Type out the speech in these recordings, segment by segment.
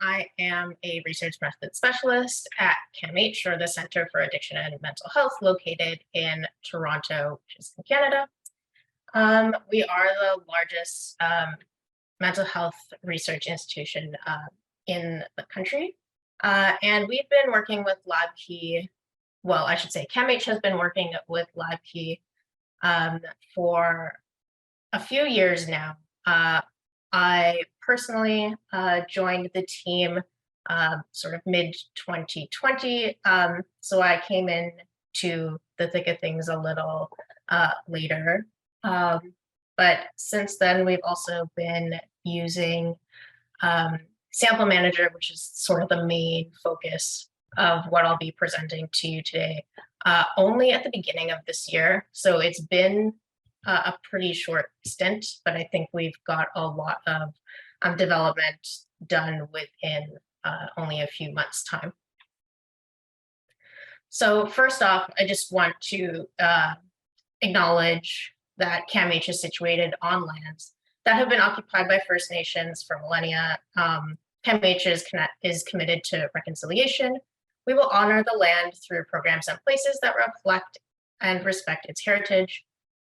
I am a research method specialist at CAMH, or the Center for Addiction and Mental Health, located in Toronto, which is in Canada. We are the largest mental health research institution in the country. And we've been working with LabKey, well, I should say CAMH has been working with LabKey for a few years now. I personally joined the team sort of mid 2020. So I came in to the thick of things a little later. But since then, we've also been using Sample Manager, which is sort of the main focus of what I'll be presenting to you today, only at the beginning of this year. So it's been a pretty short stint, but I think we've got a lot of development done within only a few months' time. So first off, I just want to acknowledge that CAMH is situated on lands that have been occupied by First Nations for millennia. CAMH is committed to reconciliation. We will honor the land through programs and places that reflect and respect its heritage,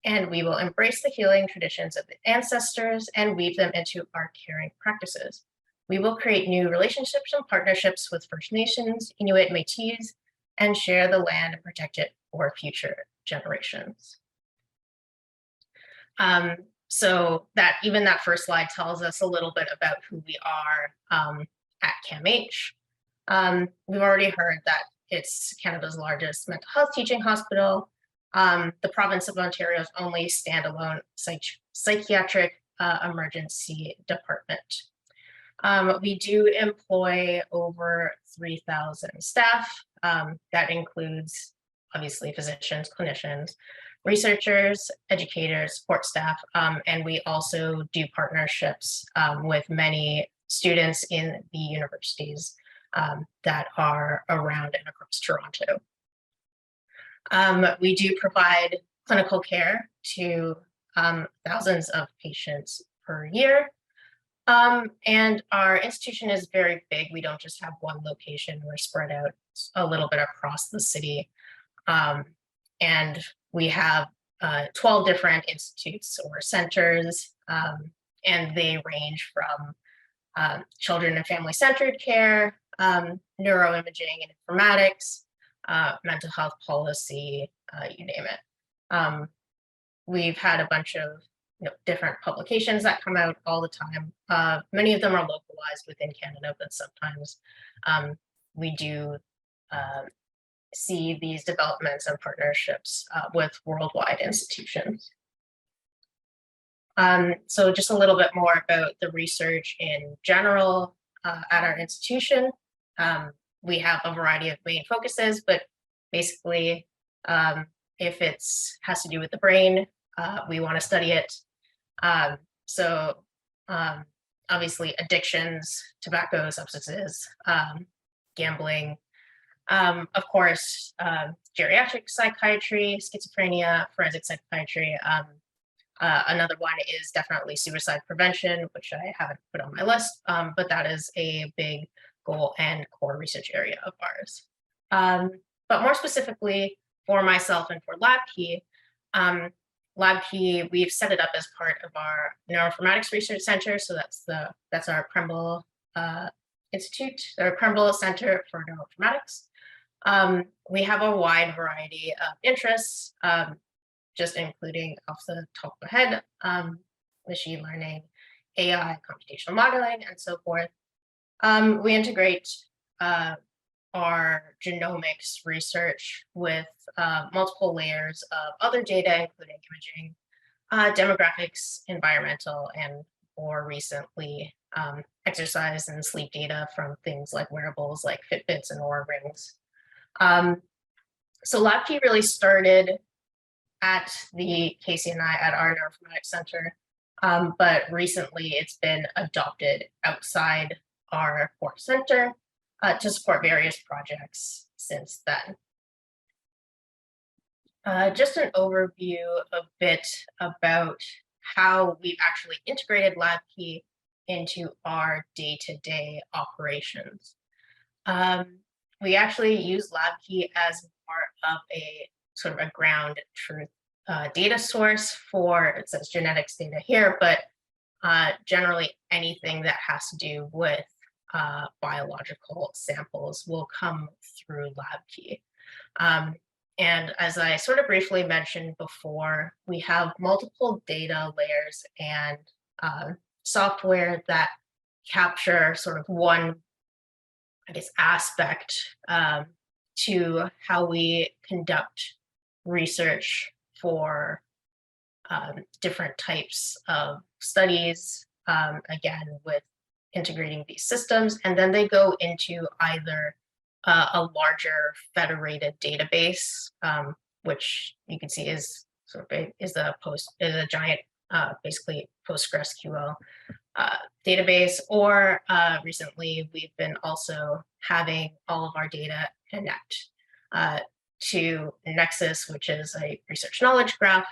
and we will embrace the healing traditions of the ancestors and weave them into our caring practices. We will create new relationships and partnerships with First Nations, Inuit, Métis, and share the land and protect it for future generations. So that even that first slide tells us a little bit about who we are at CAMH. We've already heard that it's Canada's largest mental health teaching hospital, the province of Ontario's only standalone psychiatric emergency department. We do employ over 3,000 staff. That includes, obviously, physicians, clinicians, researchers, educators, support staff, and we also do partnerships with many students in the universities that are around and across Toronto. We do provide clinical care to thousands of patients per year. And our institution is very big. We don't just have one location. We're spread out a little bit across the city. And we have 12 different institutes or centers, and they range from children and family-centered care, neuroimaging and informatics, mental health policy, you name it. We've had a bunch of different publications that come out all the time. Many of them are localized within Canada, but sometimes we do see these developments and partnerships with worldwide institutions. So just a little bit more about the research in general at our institution. We have a variety of main focuses, but basically, if it has to do with the brain, we want to study it. So obviously addictions, tobacco, substances, gambling, of course, geriatric psychiatry, schizophrenia, forensic psychiatry. Another one is definitely suicide prevention, which I haven't put on my list, but that is a big goal and core research area of ours. But more specifically for myself and for LabKey, LabKey, we've set it up as part of our Neuroinformatics Research Center. So that's our Premble Institute, or Premble Center for Neuroinformatics. We have a wide variety of interests, just including off the top of my head, machine learning, AI, computational modeling, and so forth. We integrate our genomics research with multiple layers of other data, including imaging, demographics, environmental, and more recently, exercise and sleep data from things like wearables like Fitbits and Oura Rings. So LabKey really started at the KCNI at our Neuroinformatics Center, but recently it's been adopted outside our core center to support various projects since then. Just an overview a bit about how we've actually integrated LabKey into our day-to-day operations. We actually use LabKey as more of a sort of a ground truth data source for, it says genetics data here, but generally anything that has to do with biological samples will come through LabKey. And as I sort of briefly mentioned before, we have multiple data layers and software that capture sort of one, I guess, aspect to how we conduct research for different types of studies, again, with integrating these systems. And then they go into either a larger federated database, which you can see is sort of is a giant, basically PostgreSQL database, or recently we've been also having all of our data connect to Nexus, which is a research knowledge graph.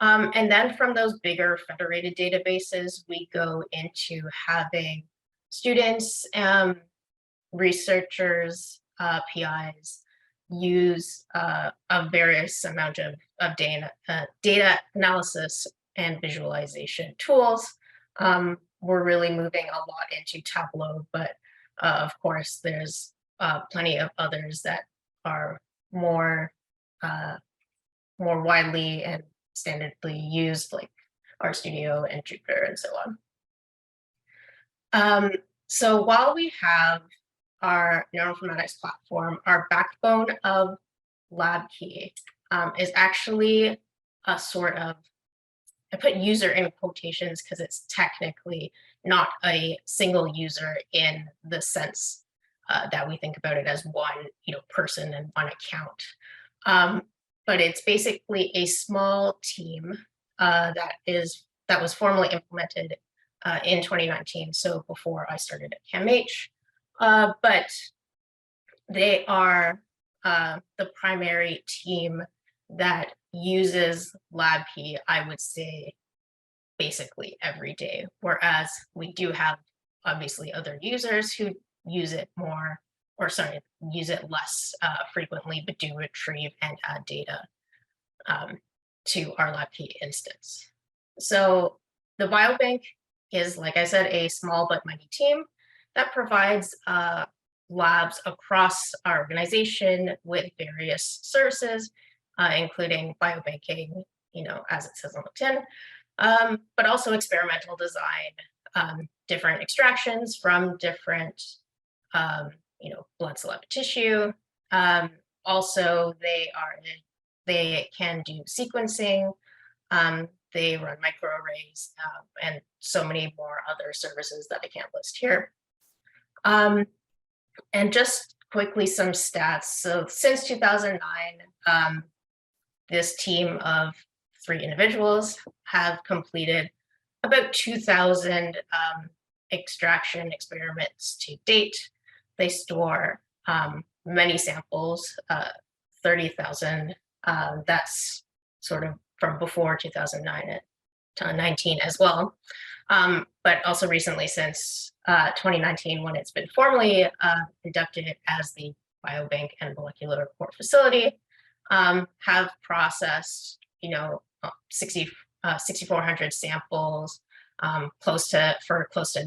And then from those bigger federated databases, we go into having students, researchers, PIs use a various amount of data analysis and visualization tools. We're really moving a lot into Tableau, but of course, there's plenty of others that are more widely and standardly used, like RStudio and Jupyter and so on. So while we have our Neuroinformatics platform, our backbone of LabKey is actually a sort of, I put user in quotations because it's technically not a single user in the sense that we think about it as one, person and one account. But it's basically a small team that was formally implemented in 2019, so before I started at CAMH. But they are the primary team that uses LabKey, I would say, basically every day, whereas we do have obviously other users who use it more, or sorry, use it less frequently, but do retrieve and add data to our LabKey instance. So the Biobank is, like I said, a small but mighty team that provides labs across our organization with various services, including biobanking, as it says on the tin, but also experimental design, different extractions from different, blood, cell, tissue. Also, they can do sequencing. They run microarrays and so many more other services that I can't list here. And just quickly, some stats. So since 2009, this team of 3 individuals have completed about 2,000 extraction experiments to date. They store many samples, 30,000. That's sort of from before 2009 to 19 as well. But also recently, since 2019, when it's been formally inducted as the Biobank and Molecular Core Facility, have processed, 6,400 samples, close to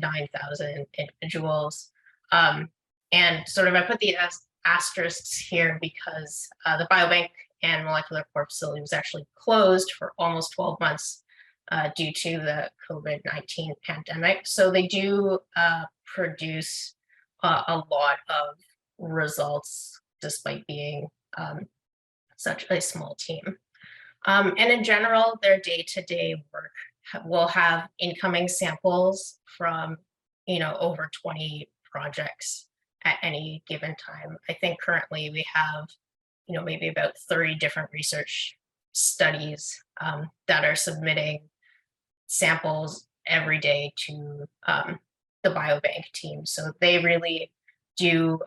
9,000 individuals. And sort of I put the asterisks here because the Biobank and Molecular Core Facility was actually closed for almost 12 months due to the COVID-19 pandemic. So they do produce a lot of results despite being such a small team. And in general, their day-to-day work will have incoming samples from, over 20 projects at any given time. I think currently we have, maybe about 30 different research studies that are submitting samples every day to the Biobank team. So they really do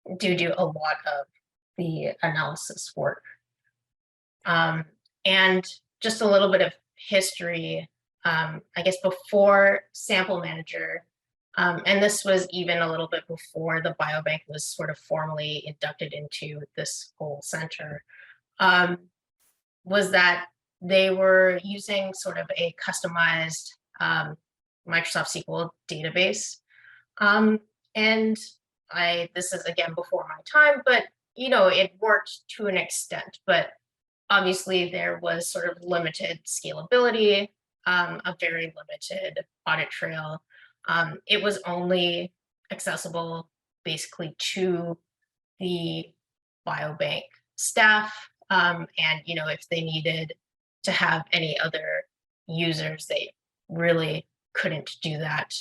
a lot of the analysis work. And just a little bit of history I guess before Sample Manager, and this was even a little bit before the Biobank was sort of formally inducted into this whole center, was that they were using sort of a customized Microsoft SQL database. And this is again before my time, but it worked to an extent, but obviously there was sort of limited scalability, a very limited audit trail. It was only accessible basically to the biobank staff. And if they needed to have any other users, they really couldn't do that.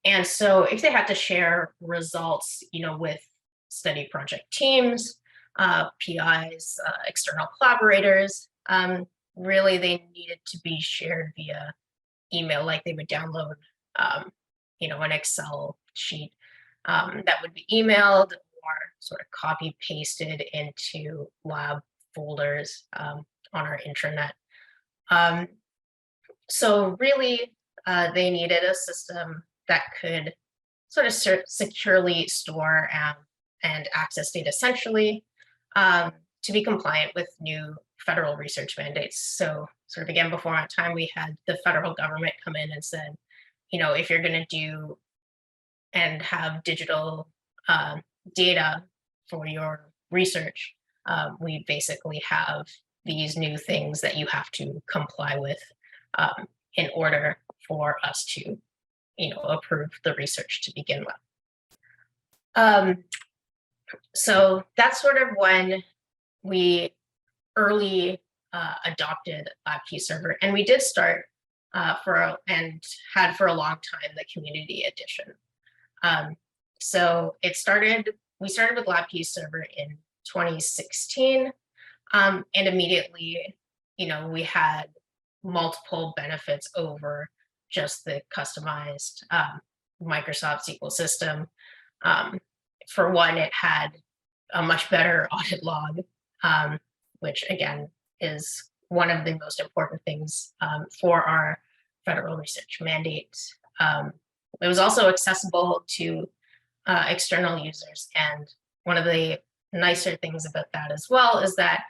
And so if they had to share results, with study project teams, PIs, external collaborators, really they needed to be shared via email, like they would download, an Excel sheet that would be emailed or sort of copy pasted into lab folders on our intranet. So really, they needed a system that could sort of securely store and access data centrally to be compliant with new federal research mandates. So sort of again, before our time, we had the federal government come in and said, if you're going to do and have digital data for your research, we basically have these new things that you have to comply with in order for us to, approve the research to begin with. So that's sort of when we early adopted LabKey Server, and we did start and had for a long time the community edition. So we started with LabKey Server in 2016, and immediately, we had multiple benefits over just the customized Microsoft SQL system. For one, it had a much better audit log, which again is one of the most important things for our federal research mandate. It was also accessible to external users. And one of the nicer things about that as well is that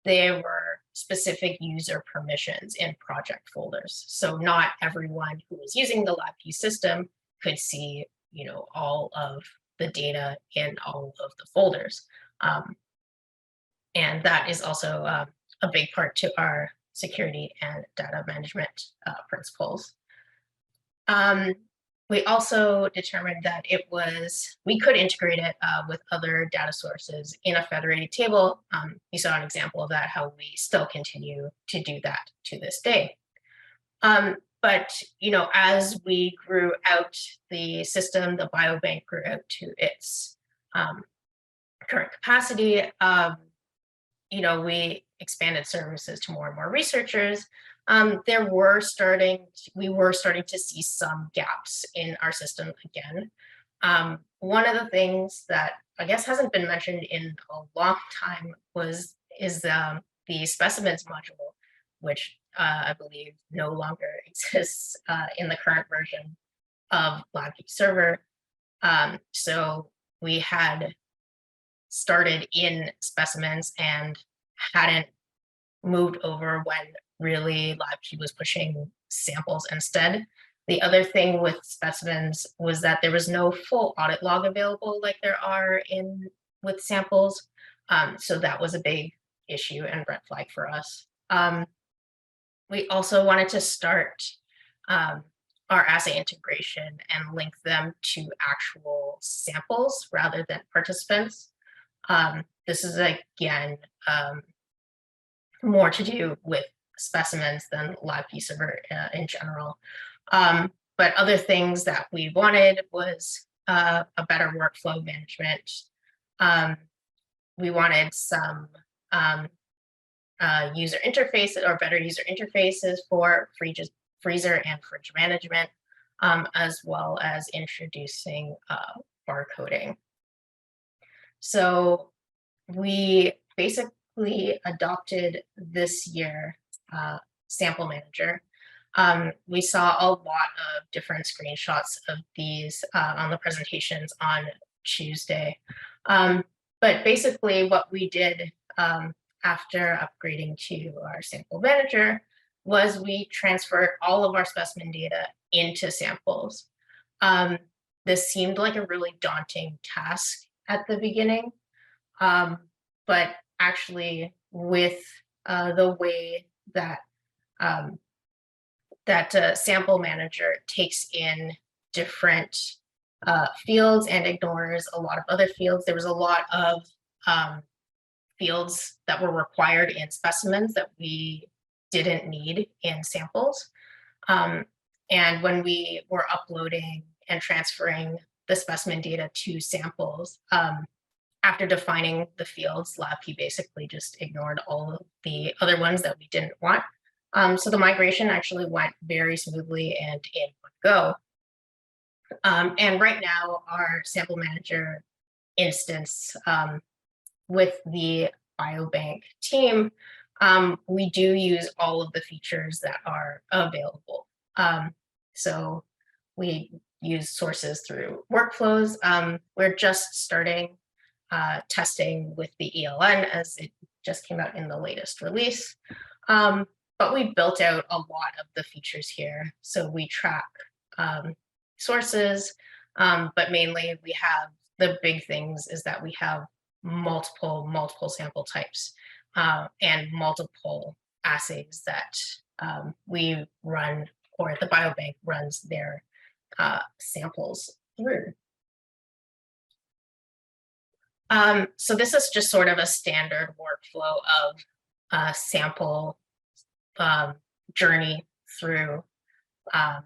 there were specific user permissions in project folders. So not everyone who was using the LabKey system could see, all of the data in all of the folders. And that is also a big part to our security and data management principles. We also determined that we could integrate it with other data sources in a federated table. You saw an example of that, how we still continue to do that to this day. But, as we grew out the system, the biobank grew out to its current capacity. We expanded services to more and more researchers. We were starting to see some gaps in our system again. One of the things that I guess hasn't been mentioned in a long time is the specimens module, which I believe no longer exists in the current version of LabKey Server. So we had started in specimens and hadn't moved over when really LabKey was pushing samples instead. The other thing with specimens was that there was no full audit log available like there are with samples. So that was a big issue and red flag for us. We also wanted to start our assay integration and link them to actual samples rather than participants. This is again more to do with specimens than LabKey Server in general. But other things that we wanted was a better workflow management. We wanted some user interfaces or better user interfaces for freezer and fridge management, as well as introducing barcoding. So we basically adopted this year Sample Manager. We saw a lot of different screenshots of these on the presentations on Tuesday. But basically what we did after upgrading to our sample manager was we transferred all of our specimen data into samples. This seemed like a really daunting task at the beginning, but actually with the way that sample manager takes in different fields and ignores a lot of other fields. There was a lot of fields that were required in specimens that we didn't need in samples. And when we were uploading and transferring the specimen data to samples, after defining the fields, LabKey basically just ignored all of the other ones that we didn't want. So the migration actually went very smoothly and in one go. And right now, our sample manager instance with the Biobank team, we do use all of the features that are available. So we use sources through workflows. We're just starting testing with the ELN as it just came out in the latest release. But we built out a lot of the features here. So we track sources, but mainly we have the big things is that we have multiple sample types and multiple assays that we run, or the Biobank runs their samples through. So this is just sort of a standard workflow of sample journey through the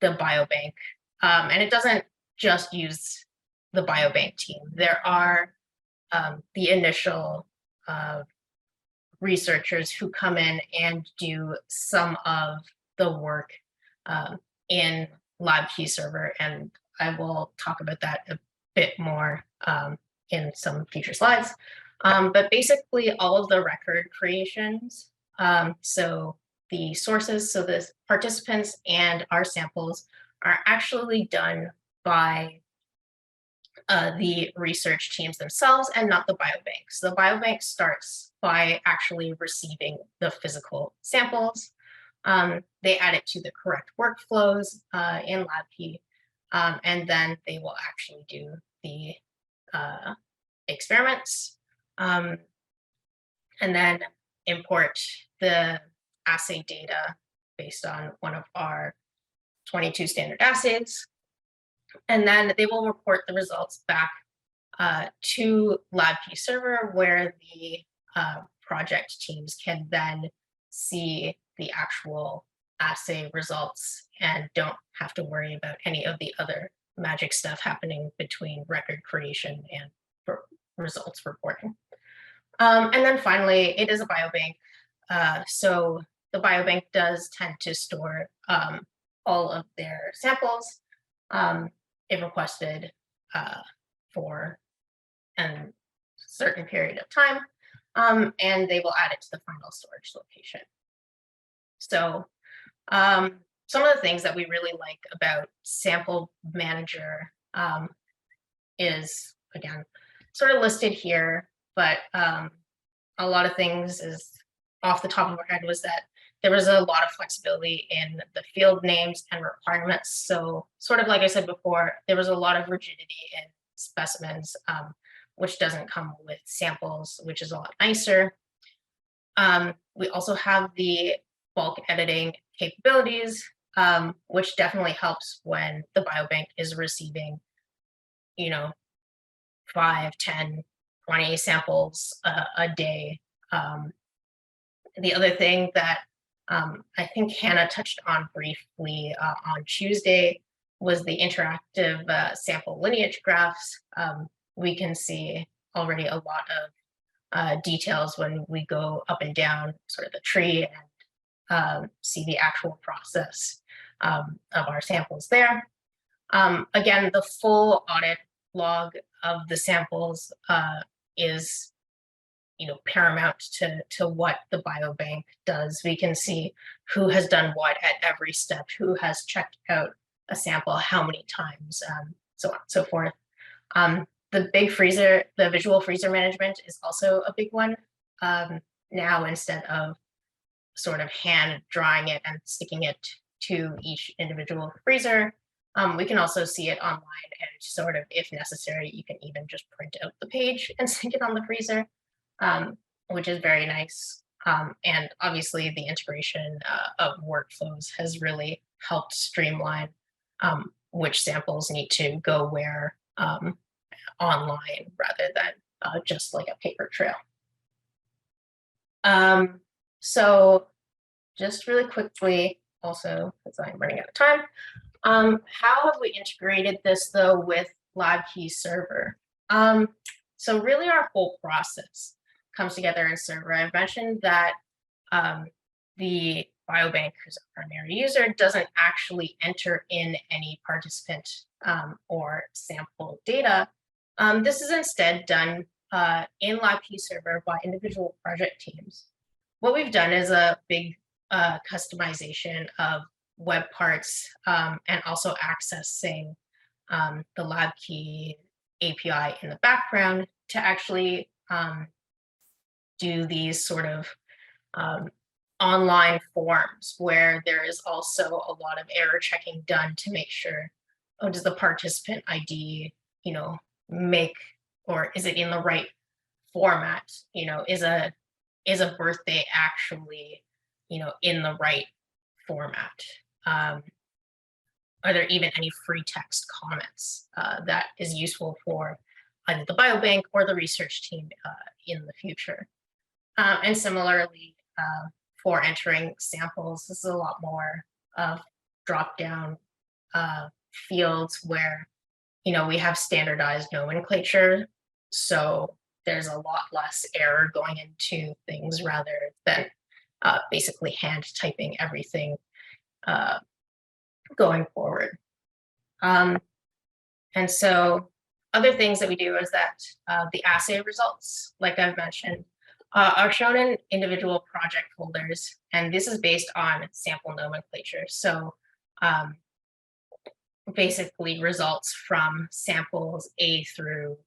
Biobank. And it doesn't just use the Biobank team. There are the initial researchers who come in and do some of the work in LabKey Server, and I will talk about that a bit more in some future slides. But basically all of the record creations, so the sources, so the participants and our samples are actually done by the research teams themselves and not the biobank. So the biobank starts by actually receiving the physical samples. They add it to the correct workflows in LabKey, and then they will actually do the experiments, and then import the assay data based on one of our 22 standard assays. And then they will report the results back to LabKey Server, where the project teams can then see the actual assay results and don't have to worry about any of the other magic stuff happening between record creation and results reporting. And then finally, it is a biobank. So the biobank does tend to store all of their samples if requested for a certain period of time, and they will add it to the final storage location. So some of the things that we really like about Sample Manager is, again, sort of listed here, but a lot of things is off the top of our head was that there was a lot of flexibility in the field names and requirements. So sort of like I said before, there was a lot of rigidity in specimens, which doesn't come with samples, which is a lot nicer. We also have the bulk editing capabilities, which definitely helps when the biobank is receiving, 5, 10, 20 samples a day. The other thing that I think Hannah touched on briefly on Tuesday was the interactive sample lineage graphs. We can see already a lot of details when we go up and down sort of the tree and see the actual process of our samples there. Again, the full audit log of the samples is paramount to what the biobank does. We can see who has done what at every step, who has checked out a sample how many times, so on and so forth. The big freezer, the visual freezer management is also a big one. Now, instead of sort of hand drawing it and sticking it to each individual freezer, we can also see it online, and sort of, if necessary, you can even just print out the page and stick it on the freezer, which is very nice. And obviously the integration of workflows has really helped streamline which samples need to go where online rather than just like a paper trail. So just really quickly, also, because I'm running out of time, how have we integrated this though with LabKey Server? So really our whole process comes together in Server. I've mentioned that the biobank, who's a primary user, doesn't actually enter in any participant or sample data. This is instead done in LabKey Server by individual project teams. What we've done is a big customization of web parts and also accessing the LabKey API in the background to actually do these sort of online forms where there is also a lot of error checking done to make sure, oh, does the participant ID, make, or is it in the right format? Is a birthday actually, in the right format? Are there even any free text comments that is useful for either the biobank or the research team in the future? And similarly, for entering samples, this is a lot more drop-down fields where, we have standardized nomenclature. So there's a lot less error going into things rather than basically hand typing everything going forward. And so other things that we do is that the assay results, like I've mentioned, are shown in individual project folders, and this is based on sample nomenclature. So basically results from samples A through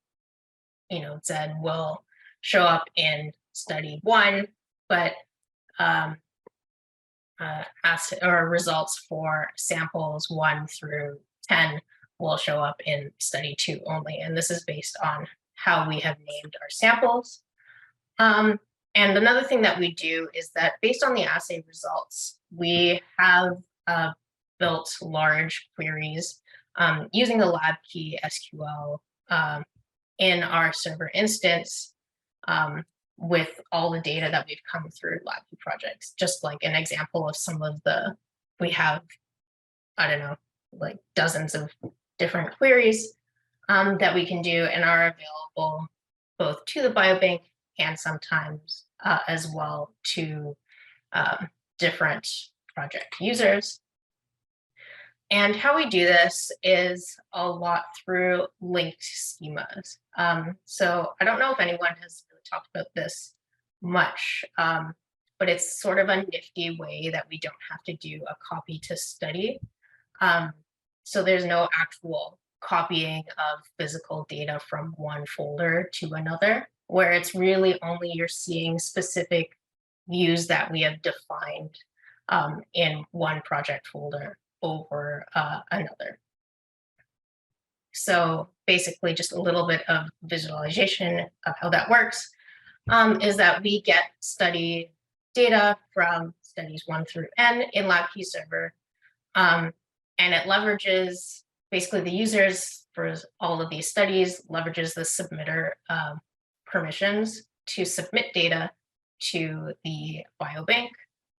Z will show up in study 1, but results for samples 1 through 10 will show up in study 2 only. And this is based on how we have named our samples. And another thing that we do is that based on the assay results, we have built large queries using the LabKey SQL in our server instance with all the data that we've come through LabKey projects. Just like an example of some of we have, I don't know, like dozens of different queries that we can do and are available both to the biobank and sometimes as well to different project users. And how we do this is a lot through linked schemas. So I don't know if anyone has really talked about this much, but it's sort of a nifty way that we don't have to do a copy to study. So there's no actual copying of physical data from one folder to another, where it's really only you're seeing specific views that we have defined in one project folder over another. So basically just a little bit of visualization of how that works is that we get study data from studies 1 through N in LabKey Server, and it leverages basically the users for all of these studies, leverages the submitter permissions to submit data to the biobank,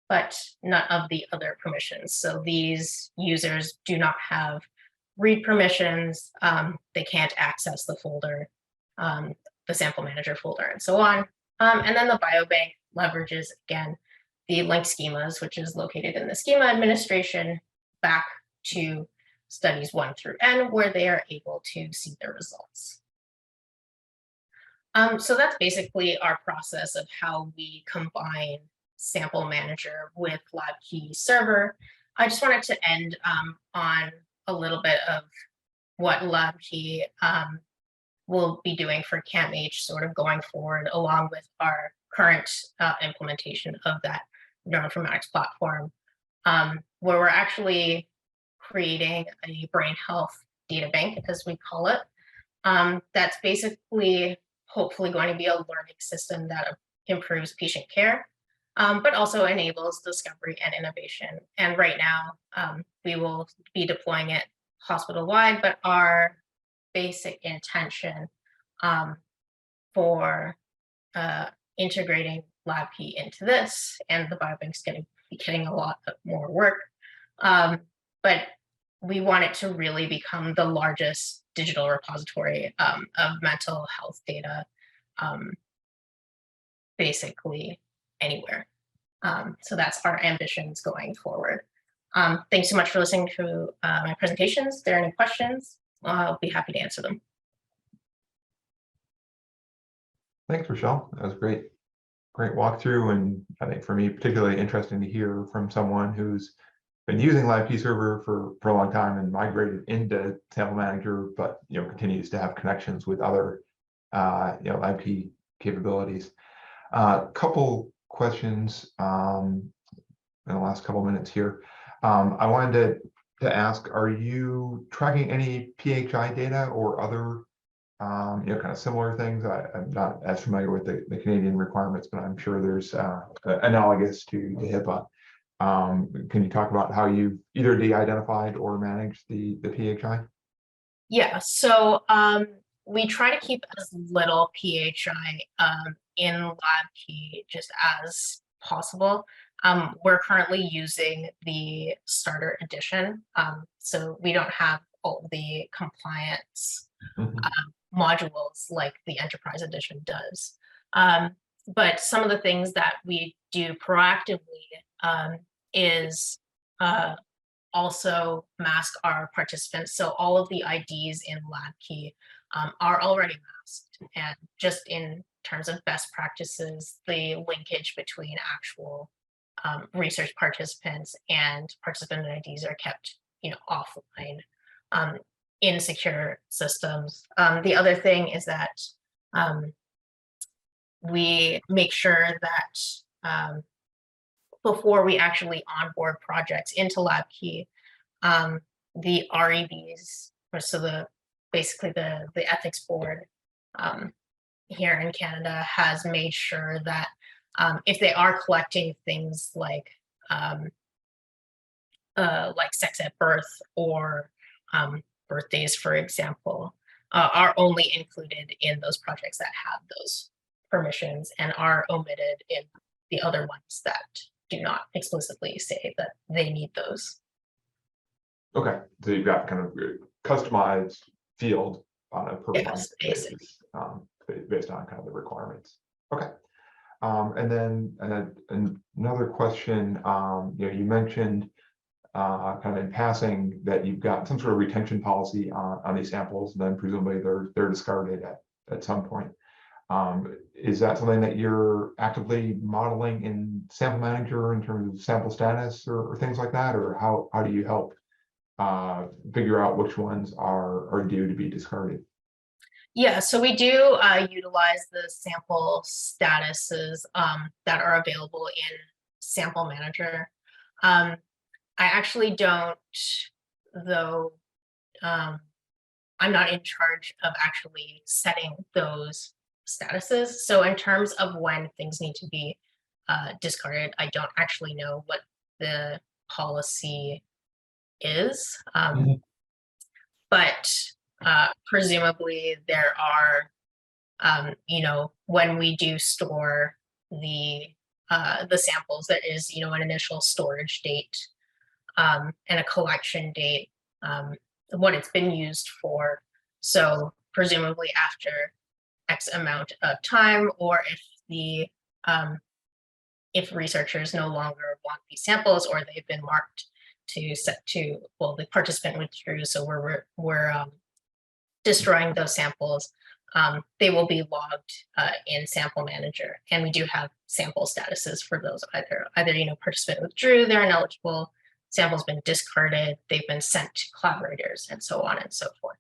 but none of the other permissions. So these users do not have read permissions. They can't access the folder, the sample manager folder, and so on. And then the biobank leverages, again, the linked schemas, which is located in the schema administration, back to studies 1 through N, where they are able to see their results. So that's basically our process of how we combine Sample Manager with LabKey Server. I just wanted to end on a little bit of what LabKey will be doing for CAMH sort of going forward, along with our current implementation of that Neuroinformatics Platform, where we're actually creating a brain health databank, as we call it. That's basically hopefully going to be a learning system that improves patient care, but also enables discovery and innovation. And right now, we will be deploying it hospital-wide, but our basic intention for integrating LabKey into this, and the Biobank's going to be getting a lot more work, but we want it to really become the largest digital repository of mental health data, basically anywhere. So that's our ambitions going forward. Thanks so much for listening to my presentations. If there are any questions, I'll be happy to answer them. Thanks, Rachelle. That was great walkthrough, and I think for me particularly interesting to hear from someone who's been using LabKey Server for a long time and migrated into Sample Manager, but continues to have connections with other LabKey capabilities. Couple questions in the last couple minutes here. I wanted to ask: are you tracking any PHI data or other kind of similar things? I'm not as familiar with the Canadian requirements, but I'm sure there's analogous to HIPAA. Can you talk about how you've either de-identified or managed the PHI? Yeah, so we try to keep as little PHI in LabKey just as possible. We're currently using the starter edition, so we don't have all the compliance modules like the enterprise edition does. But some of the things that we do proactively is also mask our participants. So all of the IDs in LabKey are already masked. And just in terms of best practices, the linkage between actual research participants and participant IDs are kept offline in secure systems. The other thing is that we make sure that before we actually onboard projects into LabKey, the REBs, so basically the ethics board here in Canada has made sure that if they are collecting things like sex at birth or birthdays, for example, are only included in those projects that have those permissions and are omitted in the other ones that do not explicitly say that they need those. Okay, so you've got kind of a customized field on a per basis based on kind of the requirements. Okay, and then another question. You mentioned kind of in passing that you've got some sort of retention policy on these samples, and then presumably they're discarded at some point. Is that something that you're actively modeling in Sample Manager in terms of sample status or things like that, or how do you help figure out which ones are due to be discarded? Yeah, so we do utilize the sample statuses that are available in Sample Manager. I actually don't, though. I'm not in charge of actually setting those statuses. So in terms of when things need to be discarded, I don't actually know what the policy is. But presumably there are, when we do store the samples, there is, an initial storage date and a collection date, what it's been used for. So presumably after X amount of time, or if researchers no longer want these samples, or they've been marked to the participant withdrew, so we're destroying those samples. they will be logged in Sample Manager. And we do have sample statuses for those. Either participant withdrew, they're ineligible, sample's been discarded, they've been sent to collaborators, and so on and so forth.